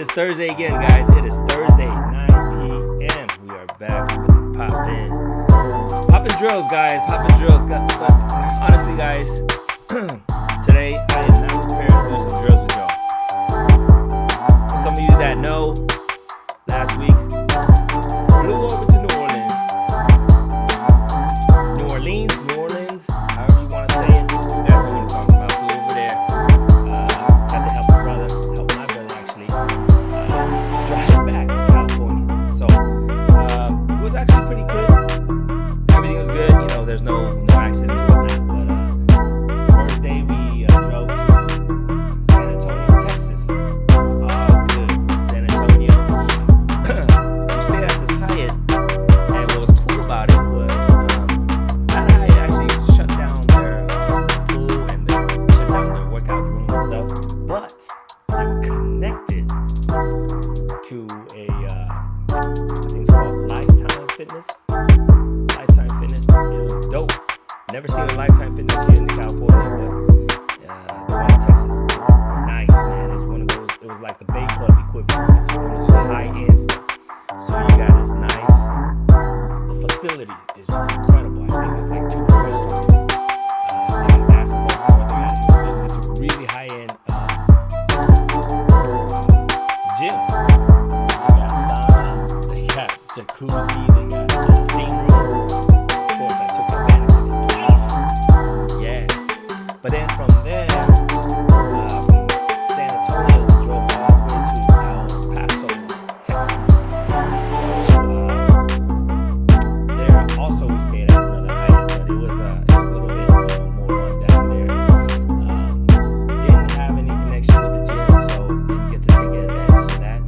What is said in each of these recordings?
is Thursday again, guys. It is Thursday, 9 p.m. We are back with the pop in. Poppin' drills, guys. Poppin' drills. But honestly, guys, today I am not prepared to do some drills with y'all. For some of you that know, last week, flew over to New Orleans. New Orleans, however you want to say it. You guys know what I'm talking about. Flew over there. Had to help my brother actually, drive back to California. So it was actually pretty good. Everything was good. You know, there's no accidents or whatnot. But first day we drove to San Antonio, Texas. It was all good. San Antonio. We stayed at this Hyatt, and what was cool about it was that Hyatt actually shut down their pool and shut down their workout room and stuff. But they were connected to a I think it's called Lifetime Fitness. Lifetime Fitness. It was dope. Never seen a Lifetime Fitness here in California, but the one in Texas was nice, man. It was one of those. It was like the Bay Club equivalent. It's one of those high-end stuff. So you got this nice. The facility is incredible. I think it's like 2 restaurants. And basketball court. It's a really high-end gym. They got sauna, they got jacuzzi, they got steam room. Of course, I took advantage of it twice. Yeah. But then from there, from San Antonio, we drove all the way to El Paso, Texas. So there also we stayed at another Hyatt, but it was a little bit more run down there. Didn't have any connection with the gym, so didn't get to take advantage of that.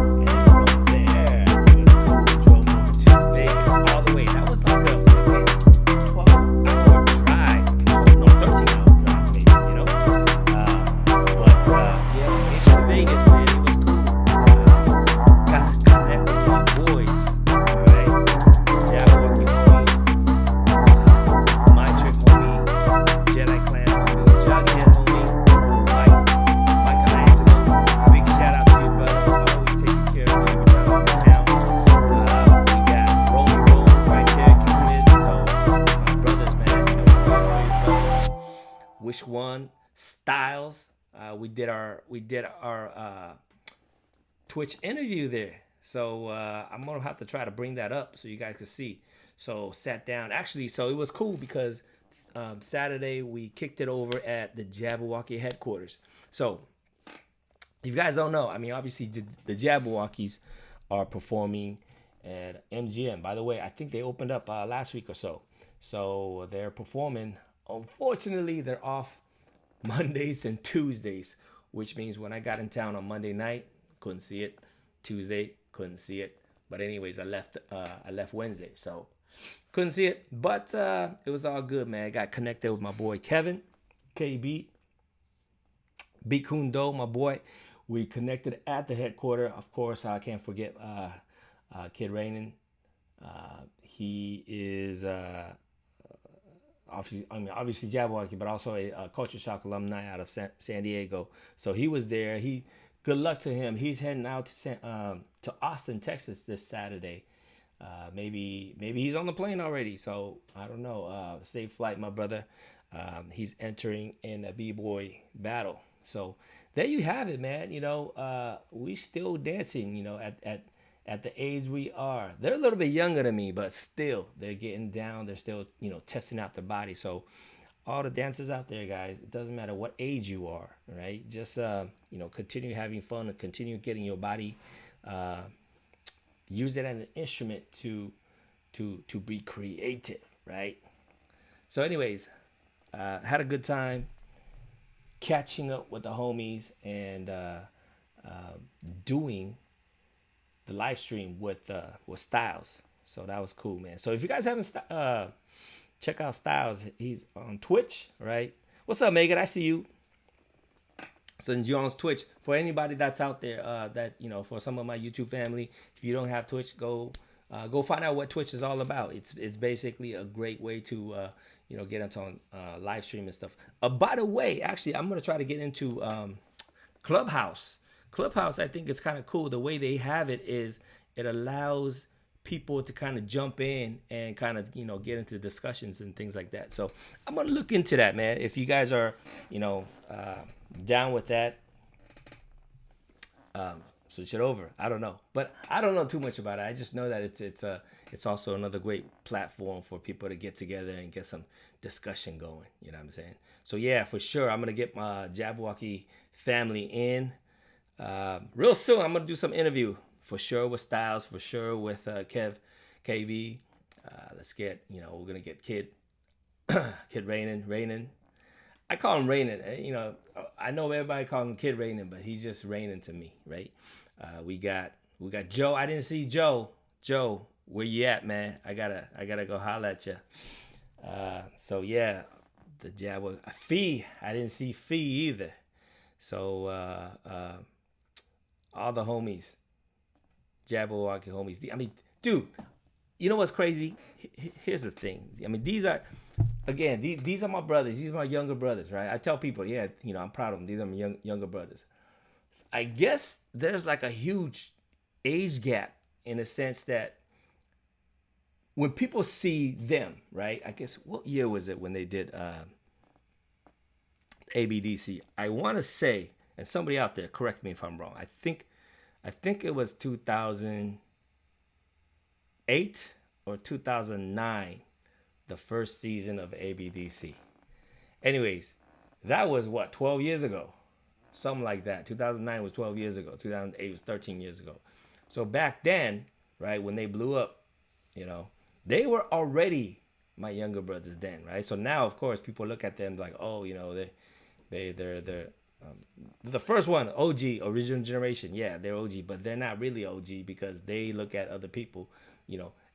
And then from there, it was cool. Drove over to Vegas all the way. That was like a fucking 12-hour drive. 13-hour drive, maybe, you know? Yeah, we came to Vegas, man. It was cool. Got to connect with my boys, right? Jabberwocky homies, My Trick homie, Jedi Clan homie, Jughead homie, Michelangelo. Big shout out to you, brother. Always taking care of me every time I'm in town. We got Rolling right there, kicking it. So my brothers, man, you know, my brothers. Which one? Styles. We did our Twitch interview there. So I'm gonna have to try to bring that up so you guys can see. So sat down. Actually, so it was cool because Saturday we kicked it over at the Jabberwocky headquarters. So if you guys don't know, I mean, obviously the Jabberwockies are performing at MGM. By the way, I think they opened up last week or so. So they're performing. Unfortunately, they're off Mondays and Tuesdays, which means when I got in town on Monday night, couldn't see it. Tuesday, couldn't see it. But anyways, I left Wednesday, so couldn't see it. But it was all good, man. I got connected with my boy Kevin, KB, Bikundo, my boy. We connected at the headquarters. Of course, I can't forget Kid Rainin. He is obviously Jabberwocky, but also a Culture Shock alumni out of San Diego. So he was there. Good luck to him. He's heading out to Austin, Texas this Saturday. Maybe he's on the plane already. So I don't know. Safe flight, my brother. He's entering in a b-boy battle. So there you have it, man. You know, we still dancing. You know, at the age we are. They're a little bit younger than me, but still, they're getting down. They're still, you know, testing out their body. So all the dancers out there, guys, it doesn't matter what age you are, right? Just, you know, continue having fun and continue getting your body, use it as an instrument to be creative, right? So anyways, had a good time catching up with the homies and doing the live stream with Styles. So that was cool, man. So if you guys haven't check out Styles, he's on Twitch, right? What's up, Megan? I see you. So you're on Twitch. For anybody that's out there, that, you know, for some of my YouTube family, if you don't have Twitch, go find out what Twitch is all about. It's basically a great way to you know, get into live stream and stuff. By the way, actually, I'm gonna try to get into Clubhouse. Clubhouse, I think, is kind of cool. The way they have it is it allows people to kind of jump in and kind of, get into discussions and things like that. So I'm going to look into that, man. If you guys are, down with that, switch it over. I don't know, but I don't know too much about it. I just know that it's also another great platform for people to get together and get some discussion going. You know what I'm saying? So yeah, for sure, I'm gonna get my Jabberwocky family in real soon. I'm gonna do some interview for sure with Styles, for sure with KB. Let's get, we're gonna get Kid Rainin. I call him Rainin. I know everybody calls him Kid Rainin, but he's just Rainin to me, right? We got Joe. I didn't see Joe. Joe, where you at, man? I gotta go holler at you. So yeah, the Jabba Fee. I didn't see Fee either. So all the homies, Jabberwocky homies. I mean, dude, you know what's crazy? Here's the thing. I mean, these are my brothers. These are my younger brothers, right? I tell people, yeah, I'm proud of them. These are my younger brothers. I guess there's like a huge age gap in a sense that when people see them, right? I guess, what year was it when they did ABDC? I want to say, and somebody out there, correct me if I'm wrong. I think it was 2008 or 2009, the first season of ABDC. Anyways, that was 12 years ago? Something like that. 2009 was 12 years ago. 2008 was 13 years ago. So back then, right, when they blew up, they were already my younger brothers then, right? So now, of course, people look at them like, oh, they're the first one, OG, original generation. Yeah, they're OG, but they're not really OG because they look at other people,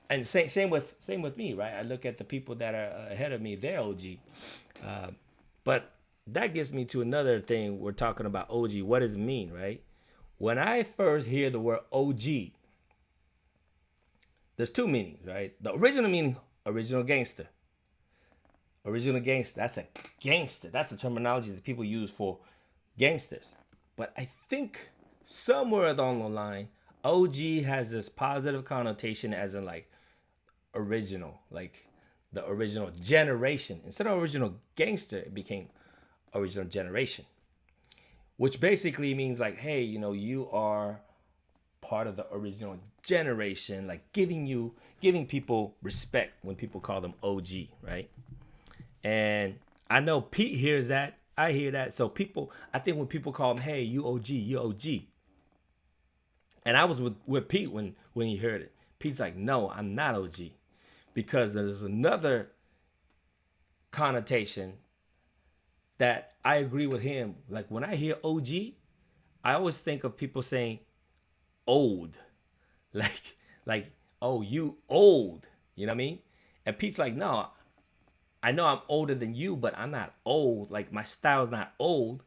And same with me, right? I look at the people that are ahead of me; they're OG. But that gets me to another thing. We're talking about OG. What does it mean, right? When I first hear the word OG, there's two meanings, right? The original meaning, original gangster. Original gangster. That's a gangster. That's the terminology that people use for gangsters. But I think somewhere along the line, OG has this positive connotation as in like original, like the original generation. Instead of original gangster, it became original generation, which basically means like, hey, you are part of the original generation, like giving people respect when people call them OG, right? And I know Pete hears that. I hear that. So I think when people call him, hey, you OG. And I was with Pete when he heard it. Pete's like, no, I'm not OG. Because there's another connotation that I agree with him. Like when I hear OG, I always think of people saying old. Like, oh, you old. You know what I mean? And Pete's like, no, I know I'm older than you, but I'm not old. Like my style's not old.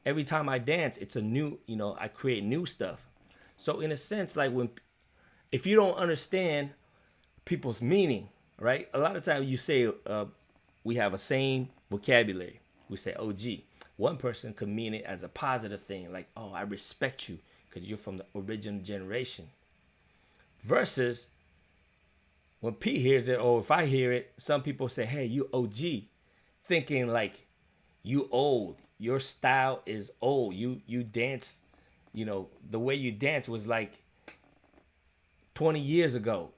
Every time I dance, it's a new, I create new stuff. So in a sense, like if you don't understand people's meaning, right? A lot of times you say we have a same vocabulary. We say OG. One person could mean it as a positive thing, like, oh, I respect you because you're from the original generation. Versus when Pete hears it, or if I hear it, some people say, hey, you OG, thinking like you old. Your style is old. You dance, the way you dance was like 20 years ago.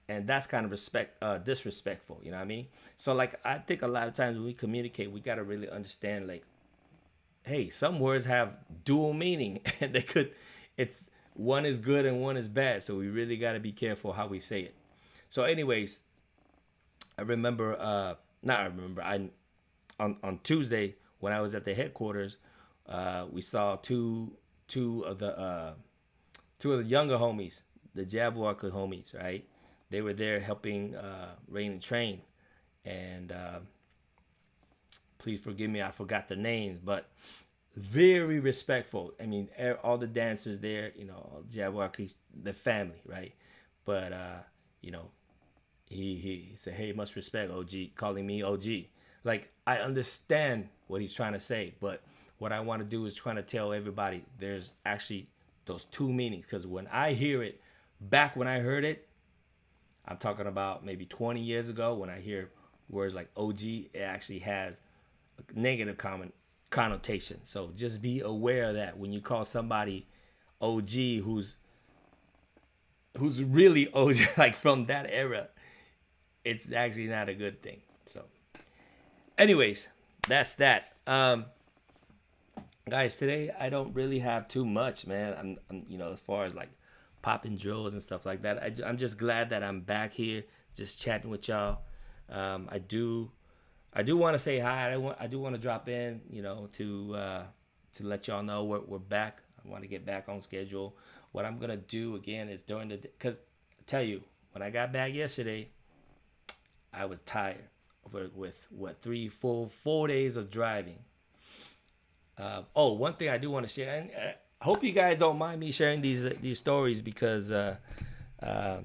And that's kind of disrespectful, you know what I mean? So like, I think a lot of times when we communicate, we got to really understand like, hey, some words have dual meaning and it's one is good and one is bad. So we really got to be careful how we say it. So anyways, on Tuesday when I was at the headquarters, we saw two of the younger homies, the Jabberwocky homies, right? They were there helping Rain and Train, and please forgive me, I forgot the names, but very respectful. I mean, all the dancers there, Jabberwocky, the family, right? But he said, hey, must respect OG, calling me OG. Like, I understand what he's trying to say, but what I want to do is trying to tell everybody there's actually those two meanings. Because when I hear it, back when I heard it, I'm talking about maybe 20 years ago, when I hear words like OG, it actually has a negative connotation. So just be aware of that when you call somebody OG who's really OG, like from that era, it's actually not a good thing. So anyways, that's that. Guys, today I don't really have too much, man. I'm as far as like popping drills and stuff like that. I'm just glad that I'm back here, just chatting with y'all. I do want to say hi. I do want to drop in, to let y'all know we're back. I want to get back on schedule. What I'm gonna do again is during the day, because I tell you, when I got back yesterday, I was tired with what 4 days of driving. One thing I do want to share, and I hope you guys don't mind me sharing these stories because I'm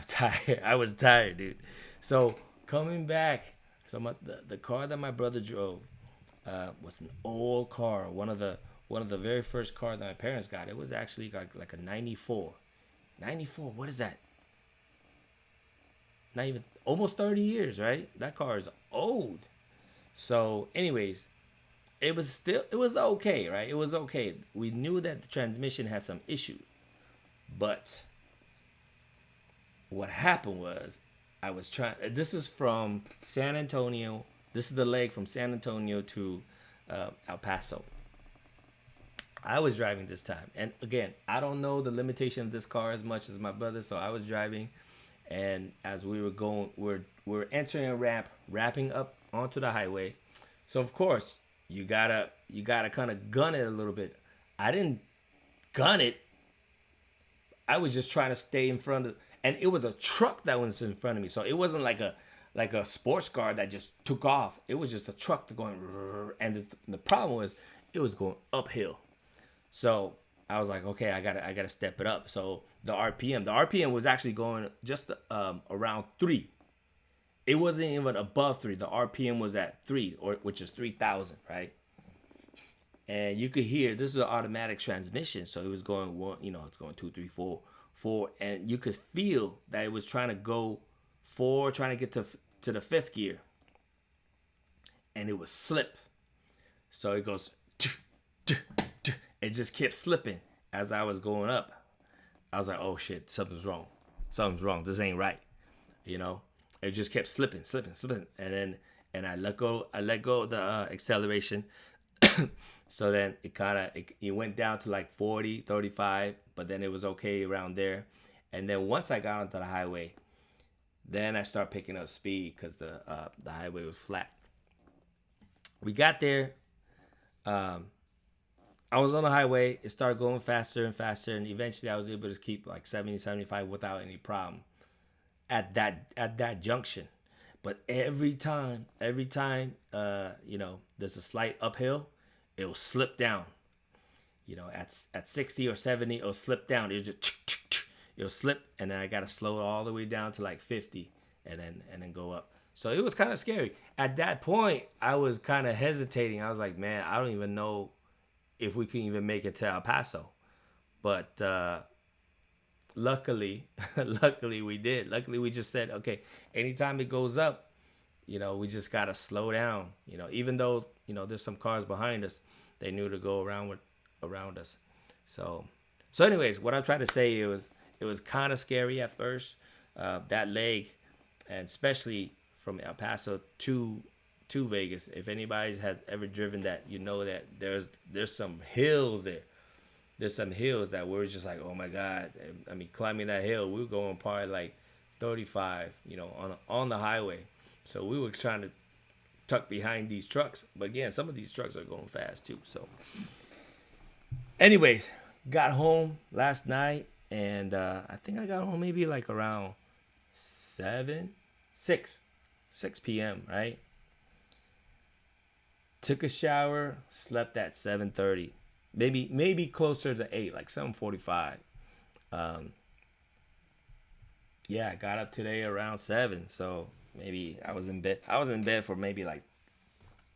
tired. I was tired, dude. So coming back, the car that my brother drove was an old car. One of the very first cars that my parents got. It was actually like a 94. 94, what is that? Not even, almost 30 years, right? That car is old. So anyways, it was okay, right? It was okay. We knew that the transmission had some issues. But what happened was, this is from San Antonio. This is the leg from San Antonio to El Paso. I was driving this time. And again, I don't know the limitation of this car as much as my brother. So I was driving. And as we were going, we're entering a ramp, wrapping up onto the highway. So of course, you gotta kind of gun it a little bit. I didn't gun it. I was just trying to stay in front of, and it was a truck that was in front of me. So it wasn't like a sports car that just took off. It was just a truck going, and the problem was it was going uphill. So I was like, okay, I gotta step it up. So the RPM was actually going just around 3. It wasn't even above 3. The RPM was at 3, which is 3,000, right? And you could hear, this is an automatic transmission, so it was going one, it's going 2, 3, 4, 4, and you could feel that it was trying to go 4, trying to get to the 5th gear, and it would slip. So it goes, it just kept slipping as I was going up. I was like, oh shit, something's wrong. This ain't right, It just kept slipping, and I let go of the acceleration. So then it went down to like 40, 35, but then it was okay around there. And then once I got onto the highway, then I started picking up speed because the highway was flat. We got there. I was on the highway. It started going faster and faster, and eventually I was able to keep like 70, 75 without any problem at that junction. But every time, there's a slight uphill, it'll slip down. At 60 or 70, it'll slip down. It'll slip, and then I gotta slow it all the way down to like 50, and then go up. So it was kind of scary. At that point, I was kind of hesitating. I was like, man, I don't even know if we can even make it to El Paso. But luckily we did. Luckily we just said, okay, anytime it goes up, we just gotta slow down. Even though there's some cars behind us, they knew to go around us. So anyways, what I'm trying to say, it was kind of scary at first, that leg, and especially from El Paso to Vegas. If anybody has ever driven that, that there's some hills there. There's some hills that we're just like, oh my God. I mean, climbing that hill, we were going probably like 35, on the highway. So we were trying to tuck behind these trucks. But again, some of these trucks are going fast too. So anyways, got home last night, and I think I got home maybe like around 6 p.m., right? Took a shower, slept at 7:30, maybe closer to 8, like 7:45. I got up today around 7, so maybe I was in bed. I was in bed for maybe like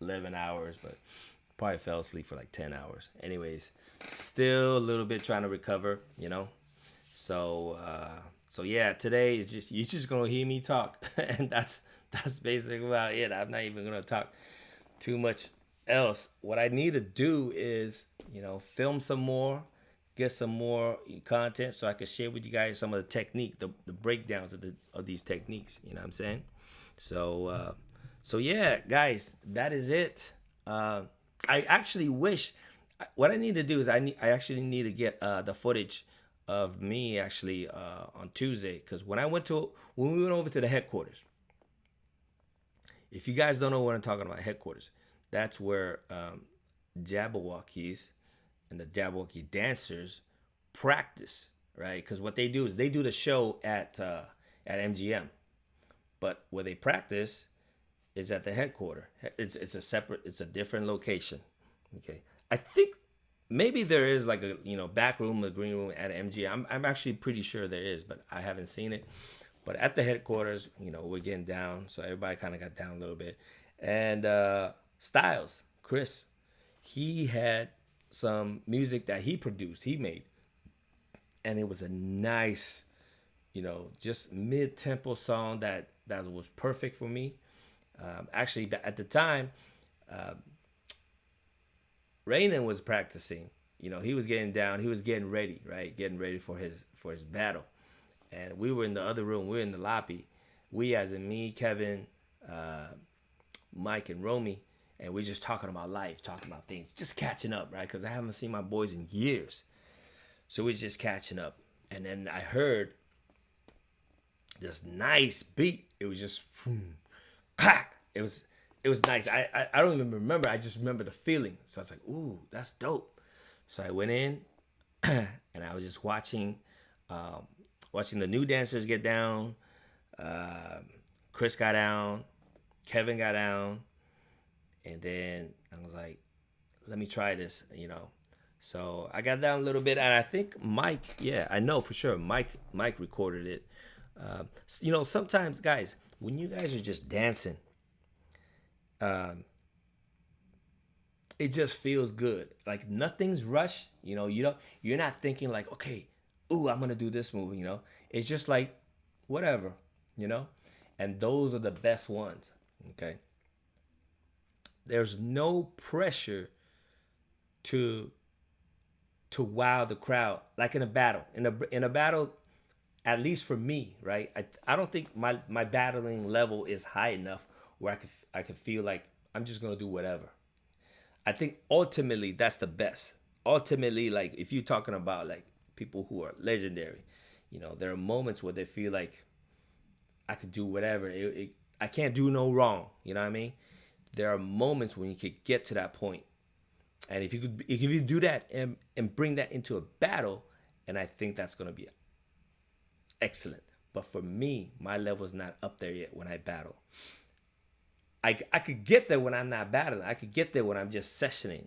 11 hours, but probably fell asleep for like 10 hours. Anyways, still a little bit trying to recover, you know. So so yeah, today is just, you're just gonna hear me talk, and that's basically about it. I'm not even gonna talk too much else. What I need to do is, you know, film some more, get some more content so I can share with you guys some of the technique, the breakdowns of these techniques. You know what I'm saying? So so yeah, guys, that is it. I actually wish, what I need to do is I actually need to get the footage of me actually on Tuesday, because when we went over to the headquarters. If you guys don't know what I'm talking about, headquarters, that's where Jabberwockies and the Jabberwocky dancers practice, right? Because what they do is they do the show at MGM, but where they practice is at the headquarters. It's a different location. Okay, I think maybe there is like a, you know, back room, a green room at MGM. I'm actually pretty sure there is, but I haven't seen it. But at the headquarters, you know, we're getting down, so everybody kind of got down a little bit. And Styles, Chris, he had some music that he produced, he made, and it was a nice, you know, just mid-tempo song that was perfect for me. Actually, at the time, Raynon was practicing. You know, he was getting down, he was getting ready, right, getting ready for his battle. And we were in the other room. We were in the lobby. We, as in me, Kevin, Mike, and Romy, and we're just talking about life, talking about things, just catching up, right? Because I haven't seen my boys in years. So we're just catching up. And then I heard this nice beat. It was just, clack. It was nice. I don't even remember. I just remember the feeling. So I was like, ooh, that's dope. So I went in, and I was just watching the new dancers get down. Chris got down, Kevin got down, and then I was like, let me try this, you know. So I got down a little bit, and I think Mike, yeah, I know for sure, Mike recorded it. You know, sometimes, guys, when you guys are just dancing, it just feels good. Like nothing's rushed, you know. You're not thinking like, okay, ooh, I'm gonna do this move, you know. It's just like whatever, you know. And those are the best ones. Okay. There's no pressure to wow the crowd like in a battle. In a battle, at least for me, right? I don't think my battling level is high enough where I could feel like I'm just gonna do whatever. I think ultimately that's the best. Ultimately, like if you're talking about like people who are legendary, you know, there are moments where they feel like I could do whatever. I can't do no wrong. You know what I mean? There are moments when you could get to that point. And if you do that and bring that into a battle, and I think that's gonna be excellent. But for me, my level is not up there yet when I battle. I could get there when I'm not battling. I could get there when I'm just sessioning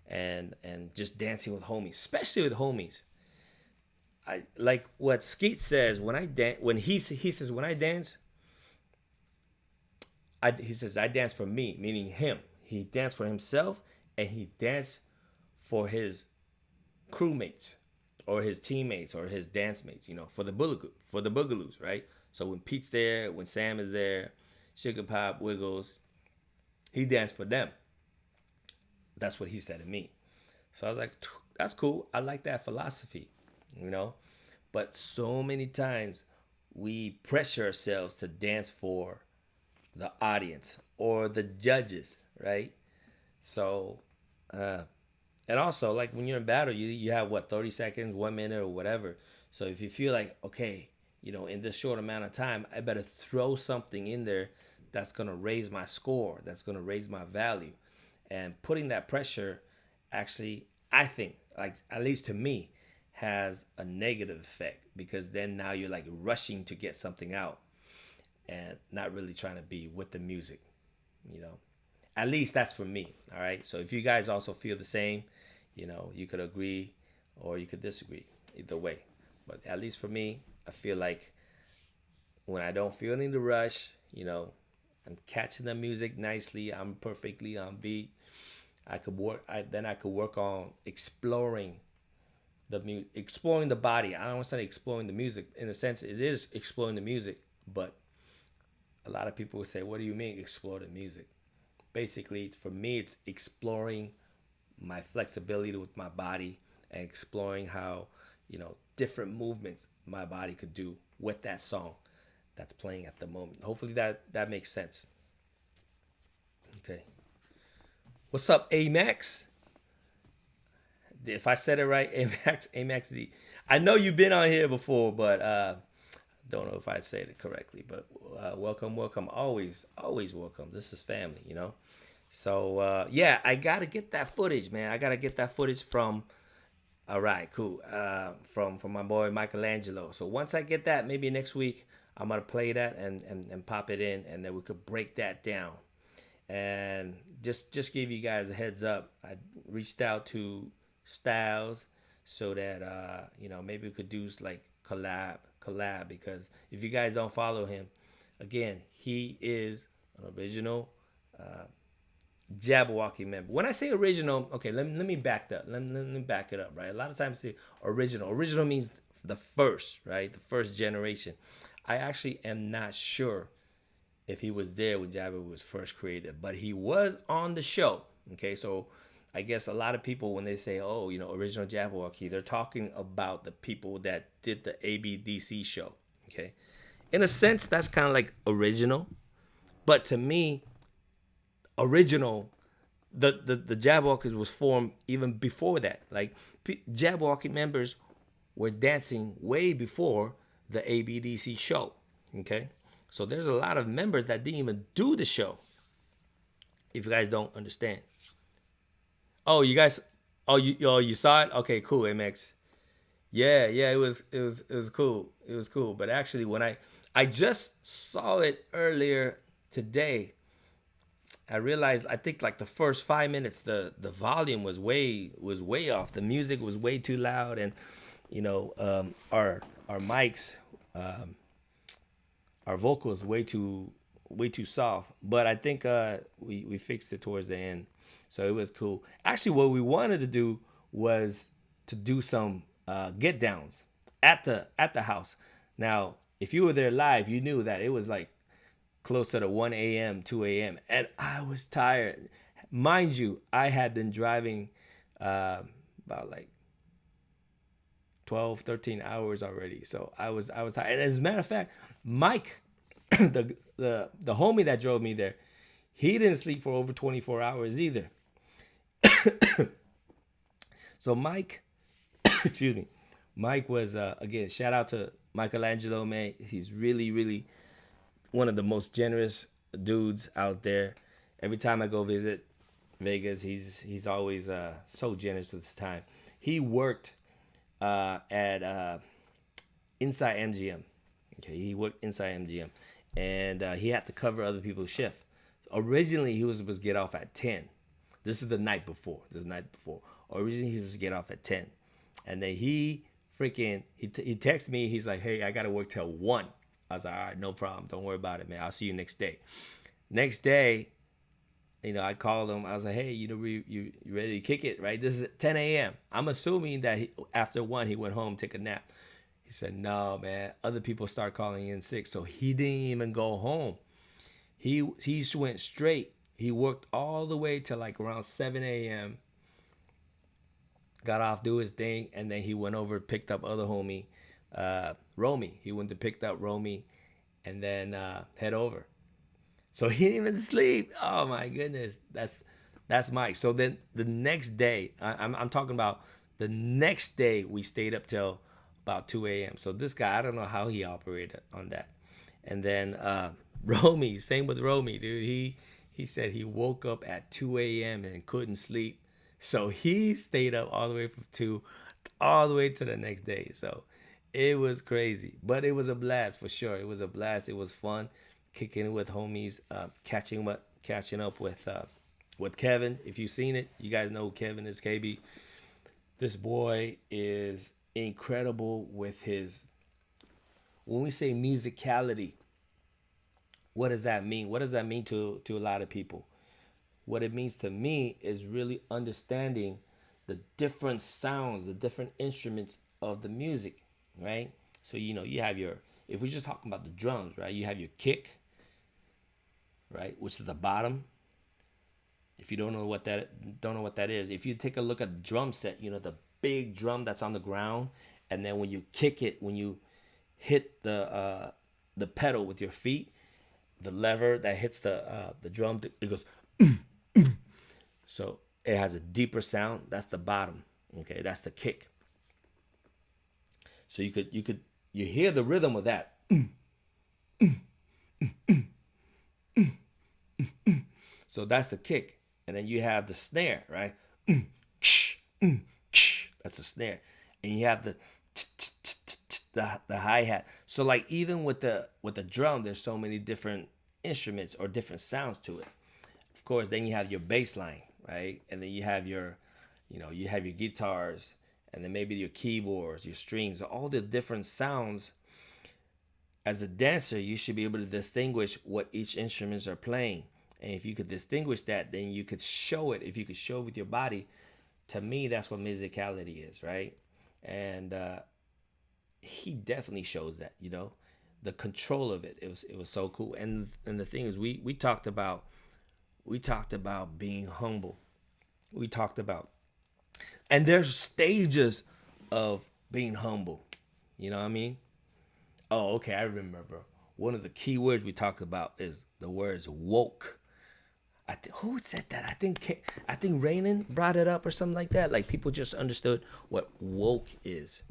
and just dancing with homies, especially with homies. I like what Skeet says when I dance. When he says when I dance, he says I dance for me, meaning him. He danced for himself and he danced for his crewmates or his teammates or his dance mates. You know, for the Boogaloos, right? So when Pete's there, when Sam is there, Sugar Pop, Wiggles, he danced for them. That's what he said to me. So I was like, that's cool. I like that philosophy, you know. But so many times we pressure ourselves to dance for the audience or the judges, right? So, and also like when you're in battle, you have what, 30 seconds, 1 minute, or whatever. So if you feel like, okay, you know, in this short amount of time, I better throw something in there that's gonna raise my score, that's gonna raise my value, and putting that pressure, actually, I think, like at least to me, has a negative effect because then now you're like rushing to get something out and not really trying to be with the music, you know. At least that's for me. All right. So if you guys also feel the same, you know, you could agree or you could disagree. Either way. But at least for me, I feel like when I don't feel any rush, you know, I'm catching the music nicely. I'm perfectly on beat. I could work on exploring exploring the body. I don't want to say exploring the music. In a sense, it is exploring the music, but a lot of people will say, "What do you mean explore the music?" Basically, for me, it's exploring my flexibility with my body and exploring how different movements my body could do with that song that's playing at the moment. Hopefully that makes sense. Okay. What's up, Amax? If I said it right, Amax Z. I know you've been on here before, but don't know if I said it correctly. But welcome, welcome, always, always welcome. This is family. So yeah, I gotta get that footage, man. I gotta get that footage from. All right, cool. From my boy Michelangelo. So once I get that, maybe next week I'm gonna play that and pop it in, and then we could break that down. And just give you guys a heads up. I reached out to Styles so that maybe we could do like collab, because if you guys don't follow him, again, he is an original Jabberwocky member. When I say original, okay, let me back that. Let me back it up, right? A lot of times I say original. Original means the first, right? The first generation. I actually am not sure if he was there when Jabber was first created, but he was on the show. Okay, so I guess a lot of people, when they say, oh, original Jabberwocky, they're talking about the people that did the ABDC show. Okay, in a sense, that's kind of like original, but to me, original, the Jabberwockers was formed even before that. Like Jabberwocky members were dancing way before the ABDC show. Okay, so there's a lot of members that didn't even do the show. If you guys don't understand. Oh, you guys. You saw it. Okay, cool, MX. Yeah, it was cool. It was cool. But actually, when I just saw it earlier today, I realized, I think like the first 5 minutes, the volume was way off. The music was way too loud, and our mics, our vocals way too soft. But I think we fixed it towards the end, so it was cool. Actually, what we wanted to do was to do some get downs at the house. Now, if you were there live, you knew that it was like closer to 1 a.m., 2 a.m., and I was tired. Mind you, I had been driving about like 12, 13 hours already. So I was tired. And as a matter of fact, Mike, the homie that drove me there, he didn't sleep for over 24 hours either. So Mike, excuse me, Mike was, again, shout out to Michelangelo, man. He's really, really one of the most generous dudes out there. Every time I go visit Vegas, he's always so generous with his time. He worked at inside MGM. Okay, he worked inside MGM, and he had to cover other people's shift. Originally, he was supposed to get off at 10. This is the night before. Originally, he was to get off at 10, and then he texted me. He's like, "Hey, I gotta work till 1." I was like, "All right, no problem. Don't worry about it, man. I'll see you next day." Next day, I called him. I was like, "Hey, you ready to kick it, right? This is 10 a.m. I'm assuming that after 1, he went home, take a nap." He said, "No, man. Other people start calling in sick." So he didn't even go home. He went straight. He worked all the way to like around 7 a.m. Got off, do his thing, and then he went over, picked up other homie, Romy. He went to pick up Romy, and then head over. So he didn't even sleep. Oh my goodness, that's Mike. So then the next day, I'm talking about the next day, we stayed up till about 2 a.m. So this guy, I don't know how he operated on that. And then Romy, same with Romy, dude. He said he woke up at 2 a.m. and couldn't sleep. So he stayed up all the way from 2 all the way to the next day. So it was crazy, but it was a blast for sure. It was a blast. It was fun kicking it with homies, catching up with Kevin. If you've seen it, you guys know who Kevin is, KB. This boy is incredible with his, when we say musicality, What does that mean? What does that mean to a lot of people? What it means to me is really understanding the different sounds, the different instruments of the music, right? So you have your, if we're just talking about the drums, right? You have your kick, right, which is the bottom. If you don't know what that is, if you take a look at the drum set, the big drum that's on the ground, and then when you kick it, when you hit the pedal with your feet, the lever that hits the drum, it goes. So it has a deeper sound. That's the bottom. Okay, that's the kick. So you hear the rhythm of that. So that's the kick. And then you have the snare, right? That's the snare. And you have the hi-hat. So like even with the drum, there's so many different instruments or different sounds to it. Of course, then you have your bass line, right? And then you have your guitars, and then maybe your keyboards, your strings, all the different sounds. As a dancer, you should be able to distinguish what each instruments are playing. And if you could distinguish that, then you could show it. If you could show it with your body, to me, that's what musicality is, right? And he definitely shows that, the control of it. It was so cool. And the thing is, we talked about being humble. We talked about, and there's stages of being humble. You know what I mean? Oh, okay, I remember. One of the key words we talked about is the words woke. Who said that? I think Rainin brought it up or something like that. Like people just understood what woke is.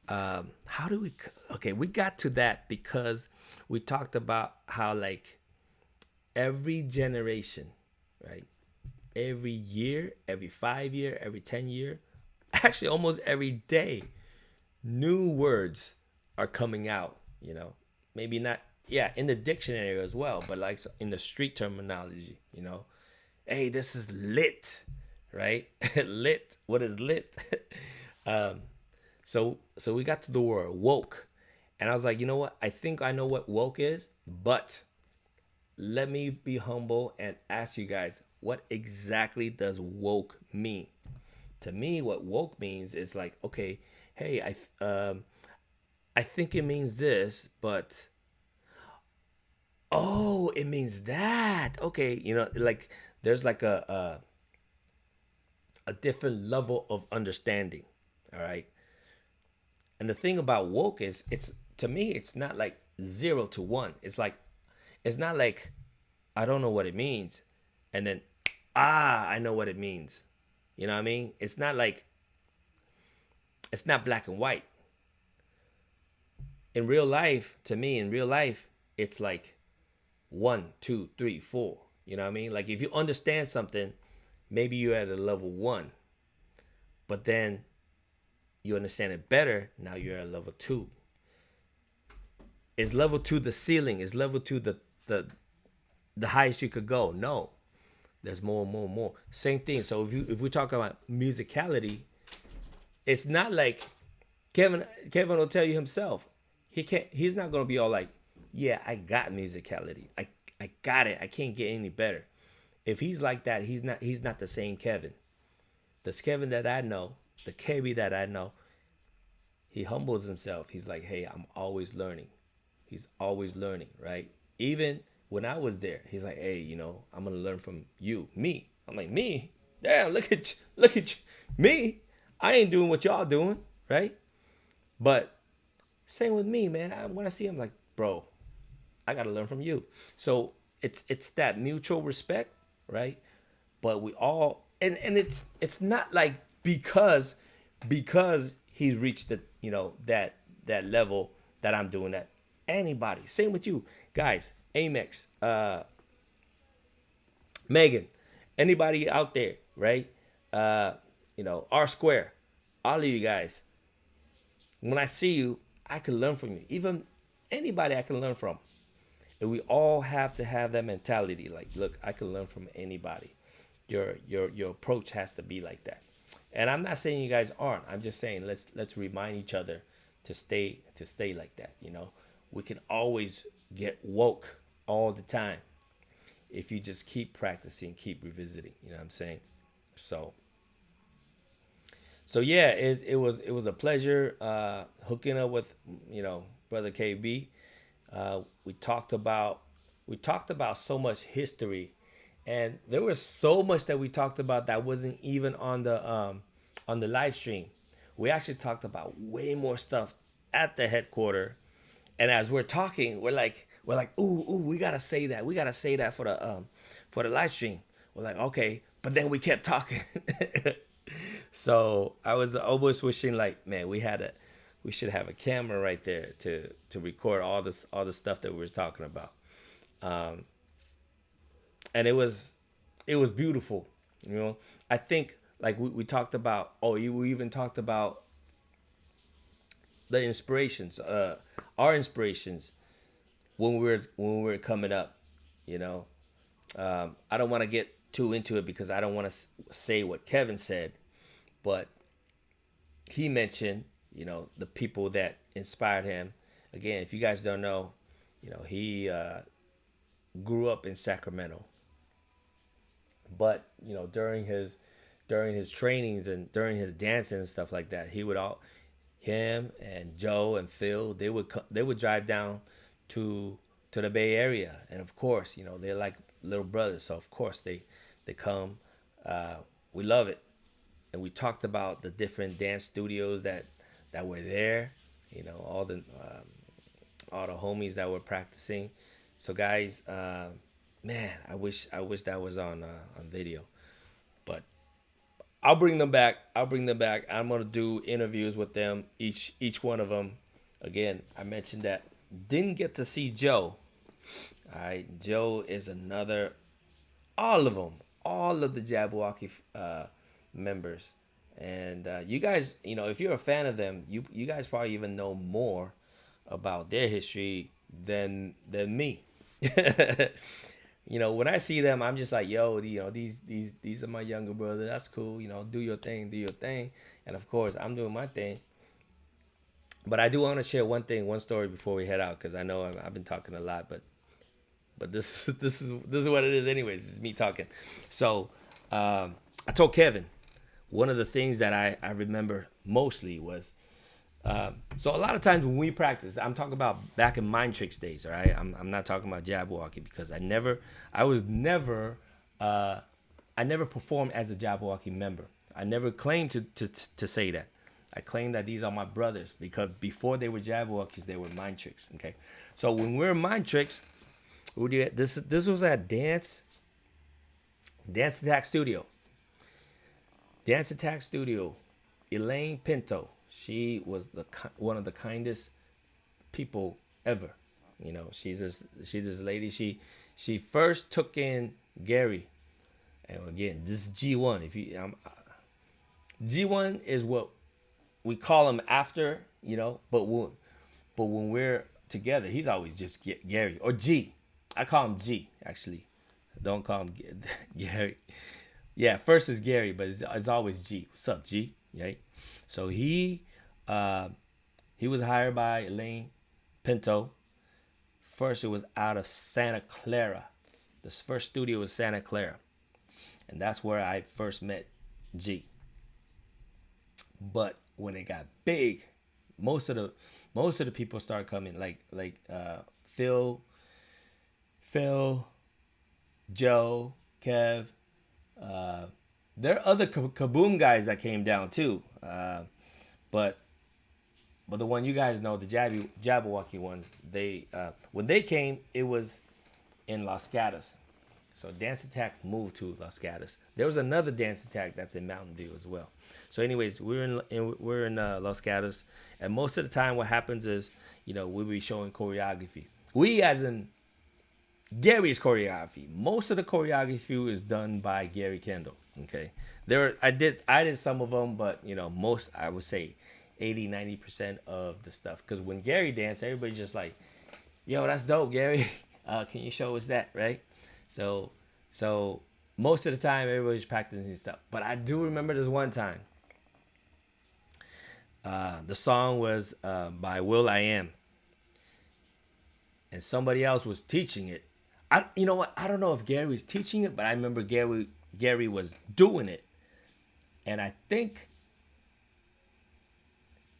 We got to that because we talked about how like every generation, right? Every year, every 5 year, every 10 year, actually almost every day, new words are coming out, maybe not, in the dictionary as well, but like in the street terminology, hey, this is lit, right? Lit. What is lit? So we got to the word woke, and I was like, you know what? I think I know what woke is, but let me be humble and ask you guys, what exactly does woke mean? To me, what woke means is like, okay, hey, I think it means this, but oh, it means that. Okay, like there's like a different level of understanding. All right. And the thing about woke is to me, it's not like 0 to 1. It's not like I don't know what it means, and then I know what it means. You know what I mean? It's not black and white. In real life, it's like 1, 2, 3, 4. You know what I mean? Like if you understand something, maybe you're at a level 1, but then you understand it better. Now you're at level 2. Is level 2 the ceiling? Is level 2 the highest you could go? No, there's more and more and more. Same thing. So if we talk about musicality, it's not like Kevin will tell you himself. He's not gonna be all like, yeah, I got musicality. I got it. I can't get any better. If he's like that, he's not the same Kevin. This Kevin that I know, the KB that I know, he humbles himself. He's like, hey, I'm always learning. He's always learning, right? Even when I was there, he's like, hey, I'm gonna learn from you, me. I'm like, me? Damn, look at you, me. I ain't doing what y'all doing, right? But same with me, man. When I see him, like, bro, I gotta learn from you. So it's that mutual respect, right? But we all and it's not like because he's reached the that level that I'm doing that. Anybody, same with you guys, Amex, Megan, anybody out there, right? R Square, all of you guys. When I see you, I can learn from you. Even anybody I can learn from. And we all have to have that mentality. Like, look, I can learn from anybody. Your approach has to be like that. And I'm not saying you guys aren't. I'm just saying let's remind each other to stay like that. We can always get woke all the time if you just keep practicing, keep revisiting. You know what I'm saying? So yeah, it was a pleasure hooking up with brother KB. We talked about so much history, and there was so much that we talked about that wasn't even on the live stream. We actually talked about way more stuff at the headquarter, and as we're talking, ooh, we gotta say that. We gotta say that for the live stream. We're like, okay, but then we kept talking. So I was almost wishing, like, man, we should have a camera right there to record all the stuff that we were talking about. And it was beautiful. I think, like, we talked about, we even talked about the inspirations, our inspirations when we were coming up. I don't want to get too into it because I don't want to say what Kevin said, but he mentioned the people that inspired him. Again, if you guys don't know, he grew up in Sacramento, but during his trainings and during his dancing and stuff like that, him and Joe and Phil, they would drive down to the Bay Area, and of course, they're like little brothers, so of course they come. We love it, and we talked about the different dance studios that were there. All the homies that were practicing. So guys, man, I wish that was on video, but I'll bring them back. I'm gonna do interviews with them, each one of them. Again, I mentioned that didn't get to see Joe. All right, Joe is another. All of them, all of the Jabberwocky members, and you guys, if you're a fan of them, you guys probably even know more about their history than me. When I see them, I'm just like, yo, these are my younger brothers. That's cool. Do your thing. And of course, I'm doing my thing. But I do want to share one story before we head out, because I know I've been talking a lot, but this is what it is anyways. It's me talking. So I told Kevin, one of the things that I remember mostly was, so a lot of times when we practice, I'm talking about back in Mind Tricks days, all right? I'm not talking about Jabberwocky, because I never performed as a Jabberwocky member. I never claimed to say that. I claim that these are my brothers, because before they were Jabberwockies, they were Mind Tricks. Okay, so when we were Mind Tricks, this was at Dance Attack Studio. Dance Attack Studio. Elaine Pinto. She was one of the kindest people ever. She's this lady. She first took in Gary, and again, this is G1. G1 is what we call him after, but when we're together, he's always just Gary or G. I call him G, actually. Don't call him Gary. Yeah, first is Gary, but it's always G. What's up, G? Right? So he was hired by Elaine Pinto. First, it was out of Santa Clara. The first studio was Santa Clara, and that's where I first met G. But when it got big, most of the people started coming, like Phil, Joe, Kev. There are other Kaboom guys that came down too, but the one you guys know, the Jabberwocky ones, when they came, it was in Los Gatos. So Dance Attack moved to Los Gatos. There was another Dance Attack that's in Mountain View as well. So anyways, we're in Los Gatos, and most of the time what happens is, we'll be showing choreography. We, as in Gary's choreography. Most of the choreography is done by Gary Kendall. Okay, I did some of them, but most, I would say 80-90% of the stuff, because when Gary danced, everybody's just like, yo, that's dope, Gary. Can you show us that, right? So most of the time everybody's practicing stuff, but I do remember this one time. The song was by Will.i.am, and somebody else was teaching it, You know what? I don't know if Gary was teaching it, but I remember Gary was doing it, and I think,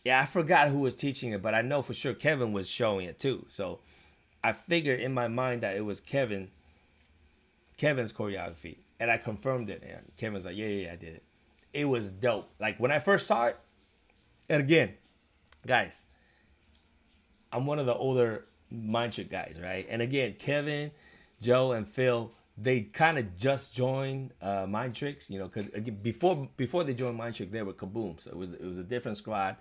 yeah, I forgot who was teaching it, but I know for sure Kevin was showing it too. So I figured in my mind that it was Kevin's choreography, and I confirmed it. And Kevin's like, yeah, I did it. It was dope. Like when I first saw it, and again, guys, I'm one of the older Mind Trick guys, right? And again, Kevin, Joe, and Phil, they kind of just joined Mind Tricks, you know, because before they joined Mind Trick, they were Kaboom, so it was a different squad,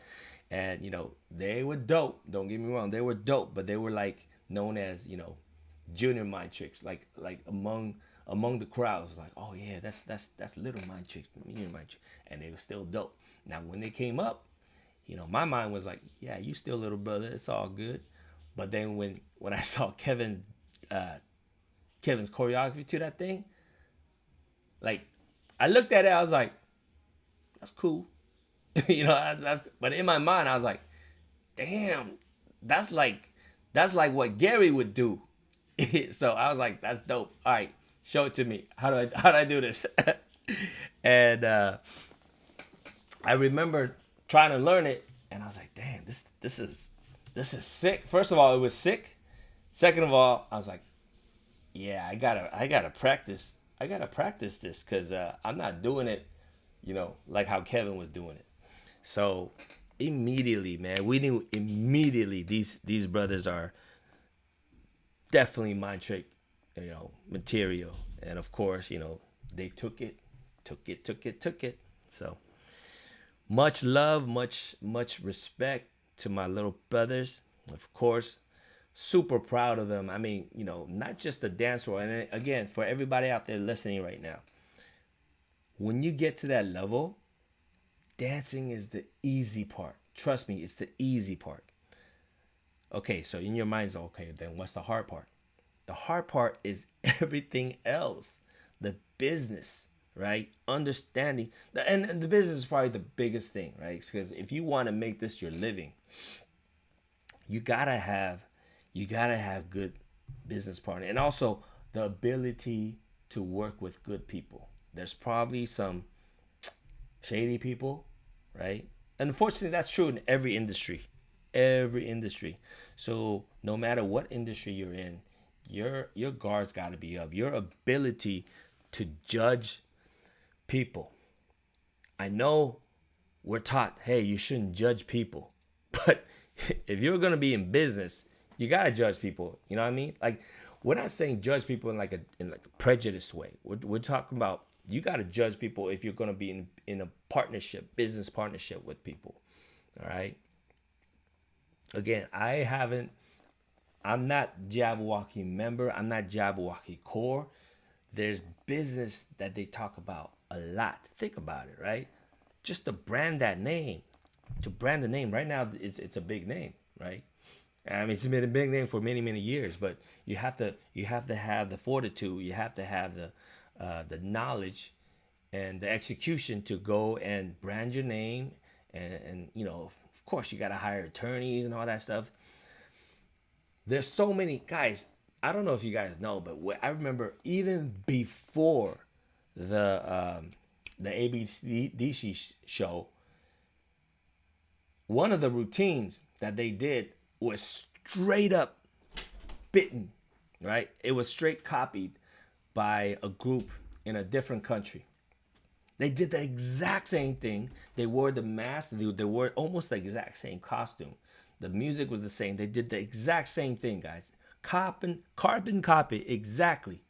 and you know they were dope. Don't get me wrong, they were dope, but they were like known as, you know, junior Mind Tricks, like among the crowds, like, oh yeah, that's little Mind Tricks, junior Mind Tricks, and they were still dope. Now when they came up, you know, my mind was like, yeah, you still little brother, it's all good. But then when I saw Kevin's choreography to that thing, like I looked at it, I was like, that's cool, you know. But in my mind, I was like, damn, that's like what Gary would do. So I was like, that's dope. All right, show it to me. How do I do this? And I remember trying to learn it, and I was like, damn, this is sick. First of all, it was sick. Second of all, I was like, yeah, I gotta practice. I gotta practice this because I'm not doing it, you know, like how Kevin was doing it. So immediately, man, we knew immediately these brothers are definitely Mind Trick, you know, material. And of course, you know, they took it. So much love, much respect to my little brothers. Of course, super proud of them. I mean, you know, not just the dance role. And again, for everybody out there listening right now, when you get to that level, dancing is the easy part. Trust me, it's the easy part. Okay, so in your mind's okay, then what's the hard part? The hard part is everything else. The business, right? Understanding. And the business is probably the biggest thing, right? Because if you want to make this your living, you gotta have good business partner, and also the ability to work with good people. There's probably some shady people, right? Unfortunately, that's true in every industry. So no matter what industry you're in, your guard's got to be up. Your ability to judge people. I know we're taught, hey, you shouldn't judge people, but if you're gonna be in business, you gotta judge people. You know what I mean? Like, we're not saying judge people in like a prejudiced way. We're talking about you gotta judge people if you're gonna be in a partnership, business partnership with people. All right. Again, I'm not Jabberwocky member. I'm not Jabberwocky core. There's business that they talk about a lot. Think about it, right? Just to brand that name. To brand the name. Right now, it's a big name, right? I mean, it's been a big name for many, many years, but you have to have the fortitude. You have to have the knowledge and the execution to go and brand your name. And you know, of course, you got to hire attorneys and all that stuff. There's so many guys. I don't know if you guys know, but I remember even before the ABC show, one of the routines that they did was straight up bitten, right? It was straight copied by a group in a different country. They did the exact same thing. They wore the mask. They wore almost the exact same costume. The music was the same. They did the exact same thing, guys. Carbon copy, exactly.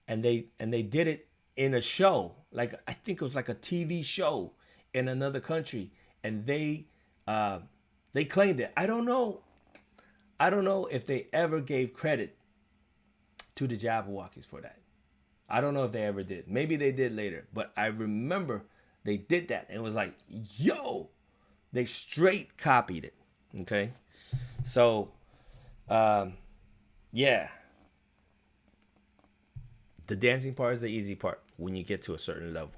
And they did it in a show. Like, I think it was like a TV show in another country. And they claimed it. I don't know if they ever gave credit to the Jabberwockies for that. I don't know if they ever did. Maybe they did later. But I remember they did that. And it was like, yo, they straight copied it. Okay? So, yeah. The dancing part is the easy part when you get to a certain level.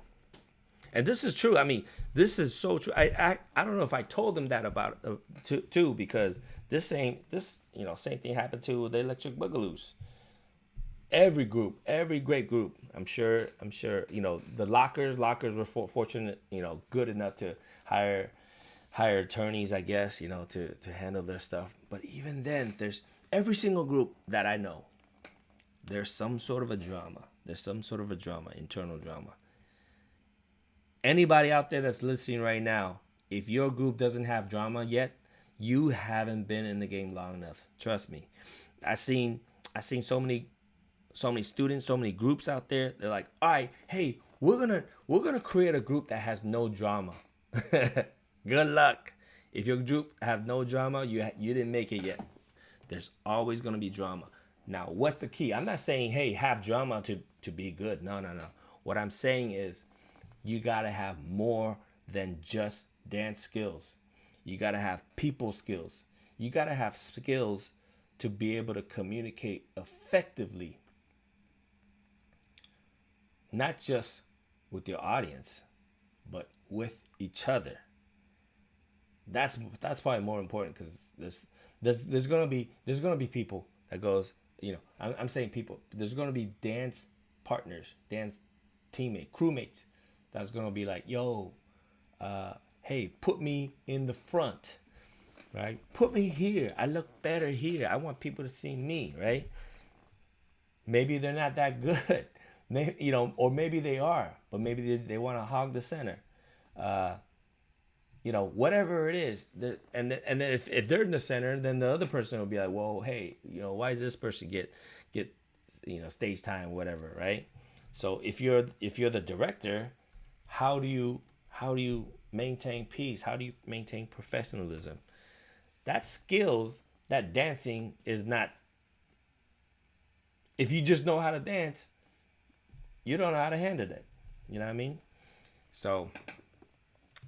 And this is true. I mean, this is so true. I don't know if I told them that about too, because this same thing happened to the Electric Boogaloos. every great group. I'm sure. The lockers were fortunate, good enough to hire attorneys, I guess, to handle their stuff. But even then, there's every single group that I know, there's some sort of a drama. There's some sort of a drama, internal drama. Anybody out there that's listening right now, if your group doesn't have drama yet, you haven't been in the game long enough. Trust me. I seen so many students, so many groups out there. They're like, all right, hey, we're gonna create a group that has no drama. Good luck. If your group have no drama, you didn't make it yet. There's always gonna be drama. Now, what's the key? I'm not saying, hey, have drama to be good. No, no, no. What I'm saying is you gotta have more than just dance skills. You gotta have people skills. You gotta have skills to be able to communicate effectively, not just with your audience, but with each other. That's probably more important because there's gonna be people that goes, I'm saying people. There's gonna be dance partners, dance teammate, crewmates. That's gonna be like, yo, hey, put me in the front, right? Put me here. I look better here. I want people to see me, right? Maybe they're not that good, or maybe they are, but maybe they want to hog the center. Uh, whatever it is, and then if they're in the center, then the other person will be like, well, hey, why does this person get stage time, whatever, right? So if you're the director, how do you maintain peace? How do you maintain professionalism? That skills, that dancing is not. If you just know how to dance, you don't know how to handle that. You know what I mean? So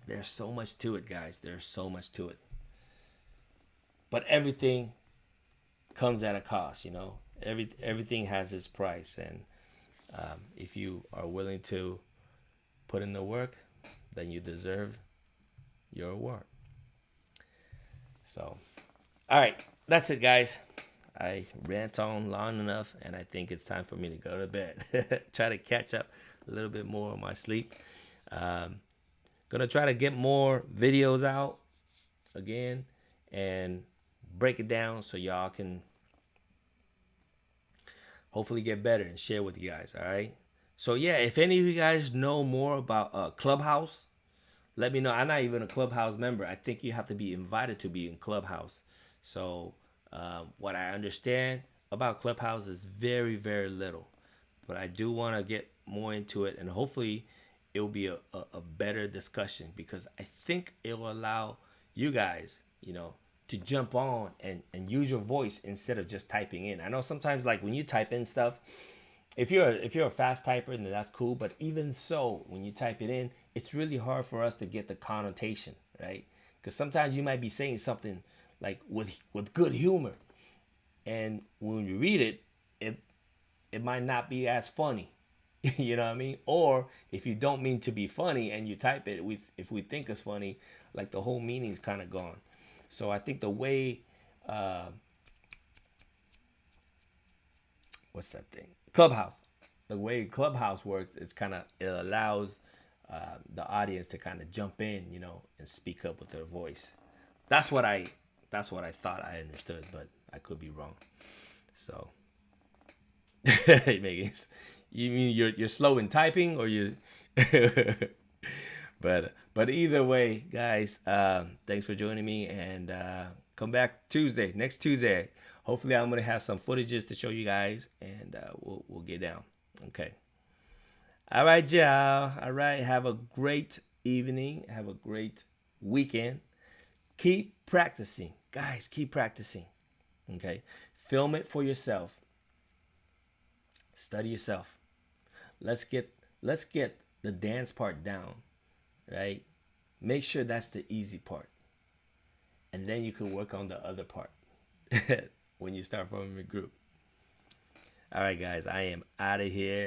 there's so much to it, guys. There's so much to it. But everything comes at a cost. Everything has its price, and if you are willing to put in the work, then you deserve your award. So, all right, that's it, guys. I rant on long enough, and I think it's time for me to go to bed. Try to catch up a little bit more on my sleep. Gonna try to get more videos out again and break it down so y'all can hopefully get better and share with you guys. All right. So yeah, if any of you guys know more about Clubhouse, let me know. I'm not even a Clubhouse member. I think you have to be invited to be in Clubhouse. So what I understand about Clubhouse is very, very little. But I do want to get more into it, and hopefully it will be a better discussion, because I think it will allow you guys, to jump on and use your voice instead of just typing in. I know sometimes, like, when you type in stuff, if you're a fast typer, then that's cool. But even so, when you type it in, it's really hard for us to get the connotation, right? Because sometimes you might be saying something like with good humor, and when you read it, it might not be as funny. You know what I mean? Or if you don't mean to be funny and you type it, if we think it's funny, like, the whole meaning's kind of gone. So I think the way what's that thing? Clubhouse. The way Clubhouse works, it allows the audience to kind of jump in, and speak up with their voice. That's what I thought I understood, but I could be wrong. So, Megan, you mean you're slow in typing, or you? But either way, guys, thanks for joining me, and come back next Tuesday. Hopefully, I'm gonna have some footages to show you guys, and we'll get down. Okay. All right, y'all. All right. Have a great evening. Have a great weekend. Keep practicing, guys. Keep practicing. Okay. Film it for yourself. Study yourself. Let's get the dance part down, right? Make sure that's the easy part, and then you can work on the other part when you start forming a group. All right, guys, I am out of here.